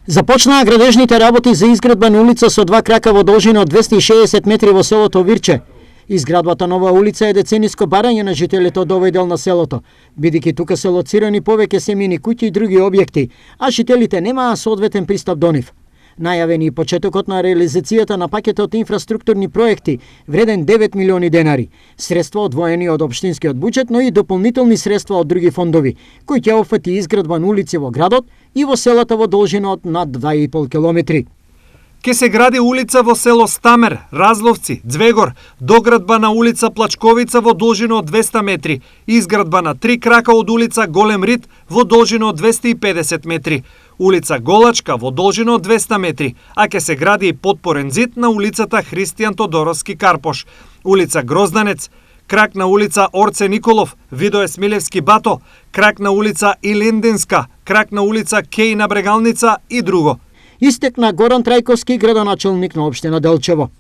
Започнаа градежните работи за изградба на улица со два крака во должина од 260 метри во селото Вирче. Изградбата на оваа улица е децениско барање на жителите од овој дел на селото, бидејќи тука се лоцирани повеќе семејни куќи и други објекти, а жителите немаа соодветен пристап до нив. Најавен и почетокот на реализацијата на пакетот инфраструктурни проекти вреден 9 милиони денари, средства одвоени од општинскиот буџет, но и дополнителни средства од други фондови, кои ќе опфати изградба на улици во градот и во селата во должина од над 2,5 километри. Ке се гради улица во село Стамер, Разловци, Двегор, доградба на улица Плачковица во должина од 200 метри, изградба на 3 крака од улица Голем Рид во должина од 250 метри, улица Голачка во должина од 200 метри, а ке се гради и подпорен зид на улицата Христијан Тодоровски Карпош, улица Грозданец, крак на улица Орце Николов, Видое Смилевски Бато, крак на улица Илиндинска, крак на улица Кејна Брегалница и друго. Истекна Горан Трајковски, градоначелник на општина Делчево.